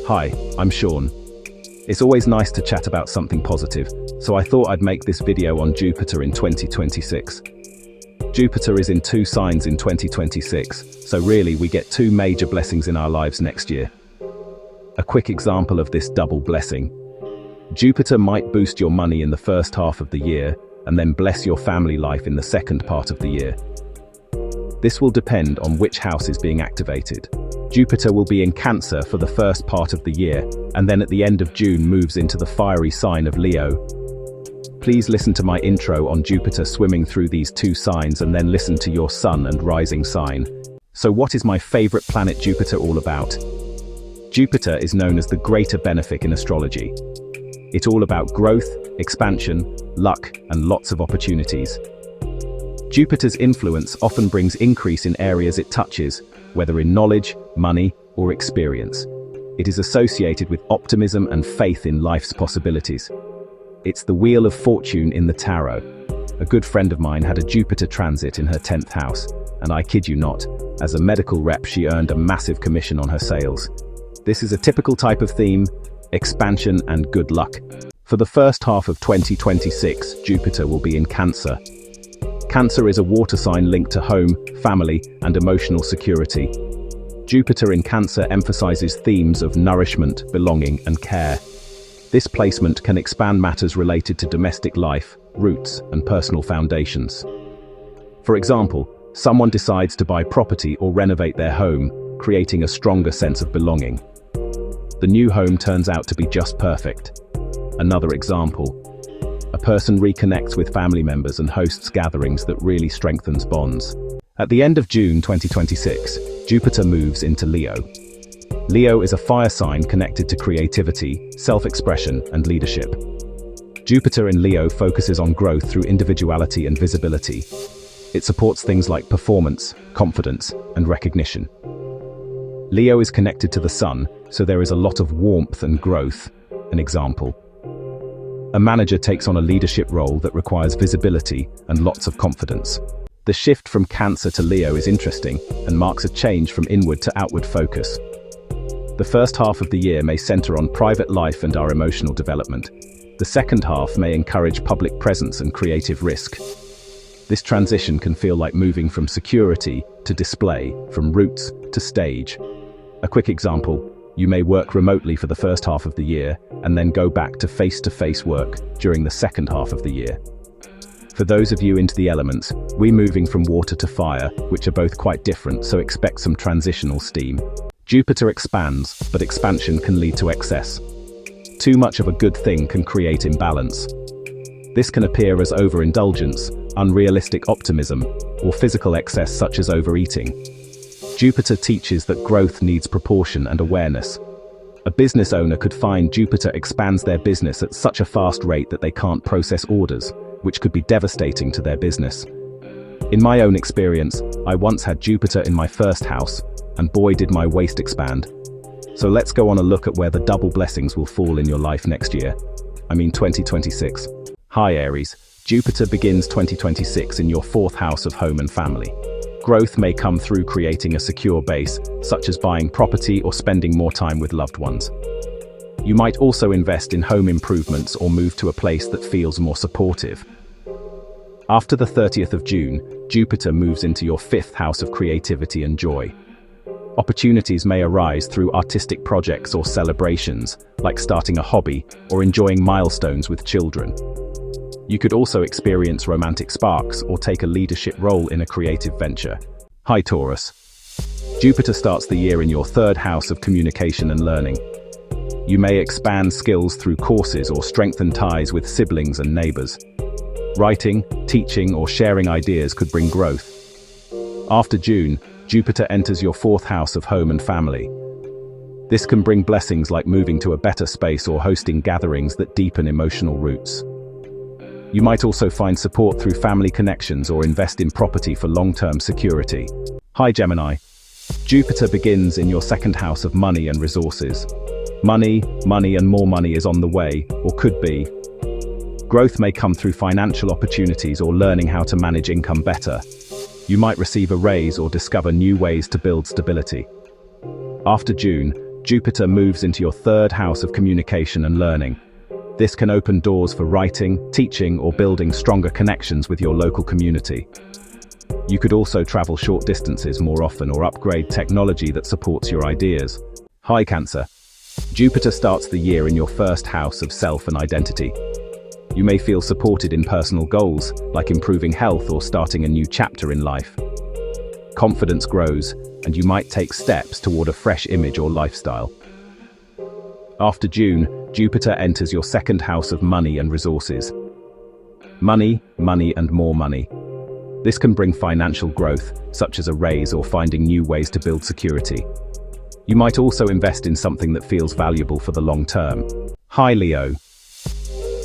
Hi, I'm Sean. It's always nice to chat about something positive, so I thought I'd make this video on Jupiter in 2026. Jupiter is in 2 signs in 2026, so really we get 2 major blessings in our lives next year. A quick example of this double blessing. Jupiter might boost your money in the first half of the year, and then bless your family life in the second part of the year. This will depend on which house is being activated. Jupiter will be in Cancer for the first part of the year, and then at the end of June moves into the fiery sign of Leo. Please listen to my intro on Jupiter swimming through these 2 signs and then listen to your sun and rising sign. So what is my favorite planet Jupiter all about? Jupiter is known as the greater benefic in astrology. It's all about growth, expansion, luck, and lots of opportunities. Jupiter's influence often brings increase in areas it touches, whether in knowledge, money, or experience. It is associated with optimism and faith in life's possibilities. It's the wheel of fortune in the tarot. A good friend of mine had a Jupiter transit in her 10th house, and I kid you not, as a medical rep she earned a massive commission on her sales. This is a typical type of theme: expansion and good luck. For the first half of 2026, Jupiter will be in Cancer. Cancer is a water sign linked to home, family, and emotional security. Jupiter in Cancer emphasizes themes of nourishment, belonging, and care. This placement can expand matters related to domestic life, roots, and personal foundations. For example, someone decides to buy property or renovate their home, creating a stronger sense of belonging. The new home turns out to be just perfect. Another example: a person reconnects with family members and hosts gatherings that really strengthens bonds. At the end of June 2026, Jupiter moves into Leo. Leo is a fire sign connected to creativity, self-expression, and leadership. Jupiter in Leo focuses on growth through individuality and visibility. It supports things like performance, confidence, and recognition. Leo is connected to the sun, so there is a lot of warmth and growth. An example: a manager takes on a leadership role that requires visibility and lots of confidence. The shift from Cancer to Leo is interesting and marks a change from inward to outward focus. The first half of the year may center on private life and our emotional development. The second half may encourage public presence and creative risk. This transition can feel like moving from security to display, from roots to stage. A quick example: you may work remotely for the first half of the year and then go back to face-to-face work during the second half of the year. For those of you into the elements, we're moving from water to fire, which are both quite different, so expect some transitional steam. Jupiter expands, but expansion can lead to excess. Too much of a good thing can create imbalance. This can appear as overindulgence, unrealistic optimism, or physical excess such as overeating. Jupiter teaches that growth needs proportion and awareness. A business owner could find Jupiter expands their business at such a fast rate that they can't process orders, which could be devastating to their business. In my own experience, I once had Jupiter in my first house, and boy did my waist expand. So let's go on a look at where the double blessings will fall in your life next year. 2026. Hi Aries, Jupiter begins 2026 in your 4th house of home and family. Growth may come through creating a secure base, such as buying property or spending more time with loved ones. You might also invest in home improvements or move to a place that feels more supportive. After the 30th of June, Jupiter moves into your 5th house of creativity and joy. Opportunities may arise through artistic projects or celebrations, like starting a hobby or enjoying milestones with children. You could also experience romantic sparks or take a leadership role in a creative venture. Hi Taurus. Jupiter starts the year in your 3rd house of communication and learning. You may expand skills through courses or strengthen ties with siblings and neighbors. Writing, teaching, or sharing ideas could bring growth. After June, Jupiter enters your 4th house of home and family. This can bring blessings like moving to a better space or hosting gatherings that deepen emotional roots. You might also find support through family connections or invest in property for long-term security. Hi Gemini. Jupiter begins in your 2nd house of money and resources. Money, and more money is on the way, or could be. Growth may come through financial opportunities or learning how to manage income better. You might receive a raise or discover new ways to build stability. After June, Jupiter moves into your third house of communication and learning. This can open doors for writing, teaching, or building stronger connections with your local community. You could also travel short distances more often or upgrade technology that supports your ideas. Hi Cancer. Jupiter starts the year in your first house of self and identity. You may feel supported in personal goals, like improving health or starting a new chapter in life. Confidence grows, and you might take steps toward a fresh image or lifestyle. After June, Jupiter enters your second house of money and resources. Money, and more money. This can bring financial growth, such as a raise or finding new ways to build security. You might also invest in something that feels valuable for the long term. Hi Leo.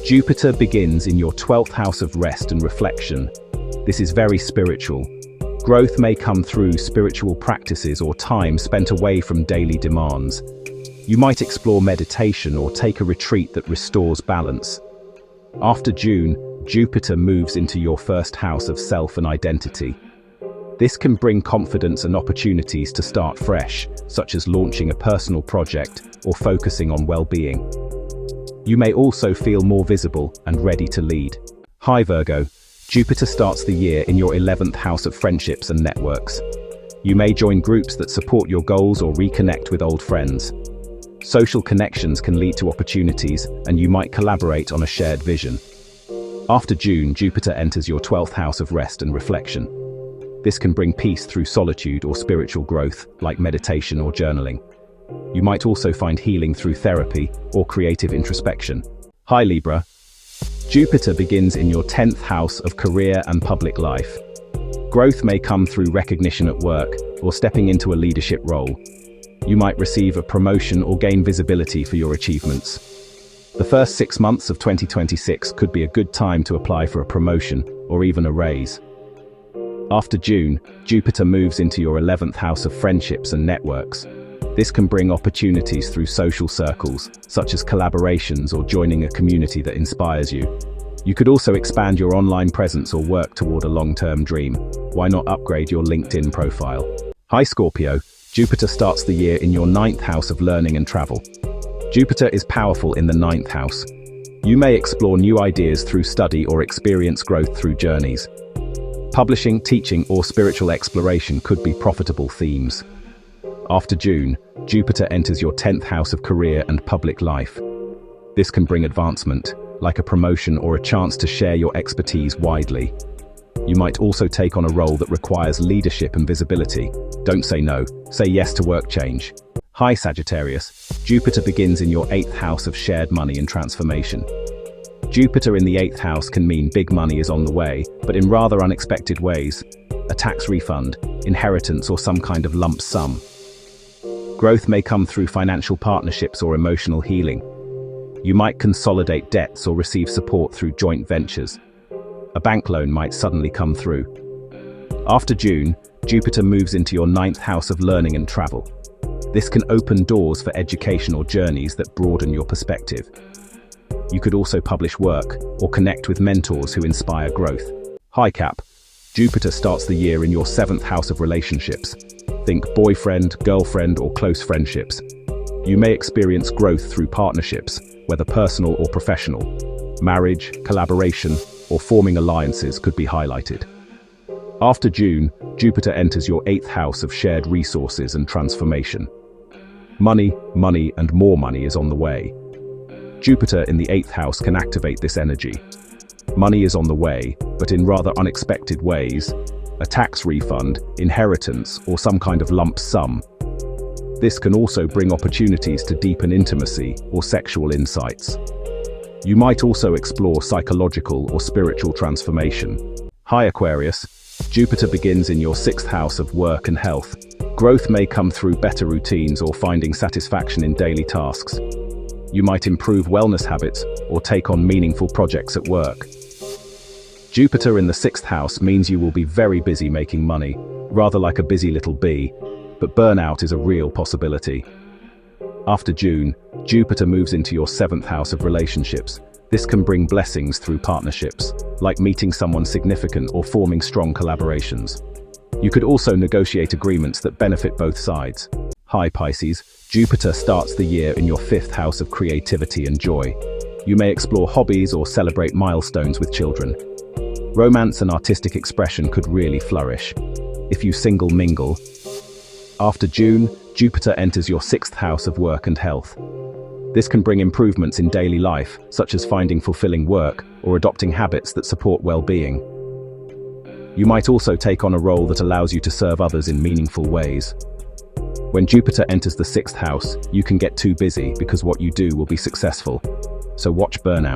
Jupiter begins in your 12th house of rest and reflection. This is very spiritual. Growth may come through spiritual practices or time spent away from daily demands. You might explore meditation or take a retreat that restores balance. After June, Jupiter moves into your first house of self and identity. This can bring confidence and opportunities to start fresh, such as launching a personal project or focusing on well-being. You may also feel more visible and ready to lead. Hi Virgo. Jupiter starts the year in your 11th house of friendships and networks. You may join groups that support your goals or reconnect with old friends. Social connections can lead to opportunities, and you might collaborate on a shared vision. After June, Jupiter enters your 12th house of rest and reflection. This can bring peace through solitude or spiritual growth, like meditation or journaling. You might also find healing through therapy or creative introspection. Hi Libra. Jupiter begins in your 10th house of career and public life. Growth may come through recognition at work or stepping into a leadership role. You might receive a promotion or gain visibility for your achievements. The first 6 months of 2026 could be a good time to apply for a promotion or even a raise. After June, Jupiter moves into your 11th house of friendships and networks. This can bring opportunities through social circles, such as collaborations or joining a community that inspires you. You could also expand your online presence or work toward a long-term dream. Why not upgrade your LinkedIn profile? Hi Scorpio. Jupiter starts the year in your 9th house of learning and travel. Jupiter is powerful in the 9th house. You may explore new ideas through study or experience growth through journeys. Publishing, teaching, or spiritual exploration could be profitable themes. After June, Jupiter enters your 10th house of career and public life. This can bring advancement, like a promotion or a chance to share your expertise widely. You might also take on a role that requires leadership and visibility. Don't say no, say yes to work change. Hi Sagittarius. Jupiter begins in your 8th house of shared money and transformation. Jupiter in the 8th house can mean big money is on the way, but in rather unexpected ways. A tax refund, inheritance, or some kind of lump sum. Growth may come through financial partnerships or emotional healing. You might consolidate debts or receive support through joint ventures. A bank loan might suddenly come through. After June, Jupiter moves into your 9th house of learning and travel. This can open doors for educational journeys that broaden your perspective. You could also publish work or connect with mentors who inspire growth. Hi Cap. Jupiter starts the year in your 7th house of relationships. Think boyfriend, girlfriend, or close friendships. You may experience growth through partnerships, whether personal or professional. Marriage, collaboration, or forming alliances could be highlighted. After June, Jupiter enters your 8th house of shared resources and transformation. Money, and more money is on the way. Jupiter in the 8th house can activate this energy. Money is on the way, but in rather unexpected ways. A tax refund, inheritance, or some kind of lump sum. This can also bring opportunities to deepen intimacy or sexual insights. You might also explore psychological or spiritual transformation. Hi Aquarius. Jupiter begins in your 6th house of work and health. Growth may come through better routines or finding satisfaction in daily tasks. You might improve wellness habits or take on meaningful projects at work. Jupiter in the 6th house means you will be very busy making money, rather like a busy little bee, but burnout is a real possibility. After June, Jupiter moves into your 7th house of relationships. This can bring blessings through partnerships, like meeting someone significant or forming strong collaborations. You could also negotiate agreements that benefit both sides. Hi Pisces, Jupiter starts the year in your 5th house of creativity and joy. You may explore hobbies or celebrate milestones with children. Romance and artistic expression could really flourish. If you single mingle. After June, Jupiter enters your 6th house of work and health. This can bring improvements in daily life, such as finding fulfilling work or adopting habits that support well-being. You might also take on a role that allows you to serve others in meaningful ways. When Jupiter enters the 6th house, you can get too busy because what you do will be successful. So watch burnout.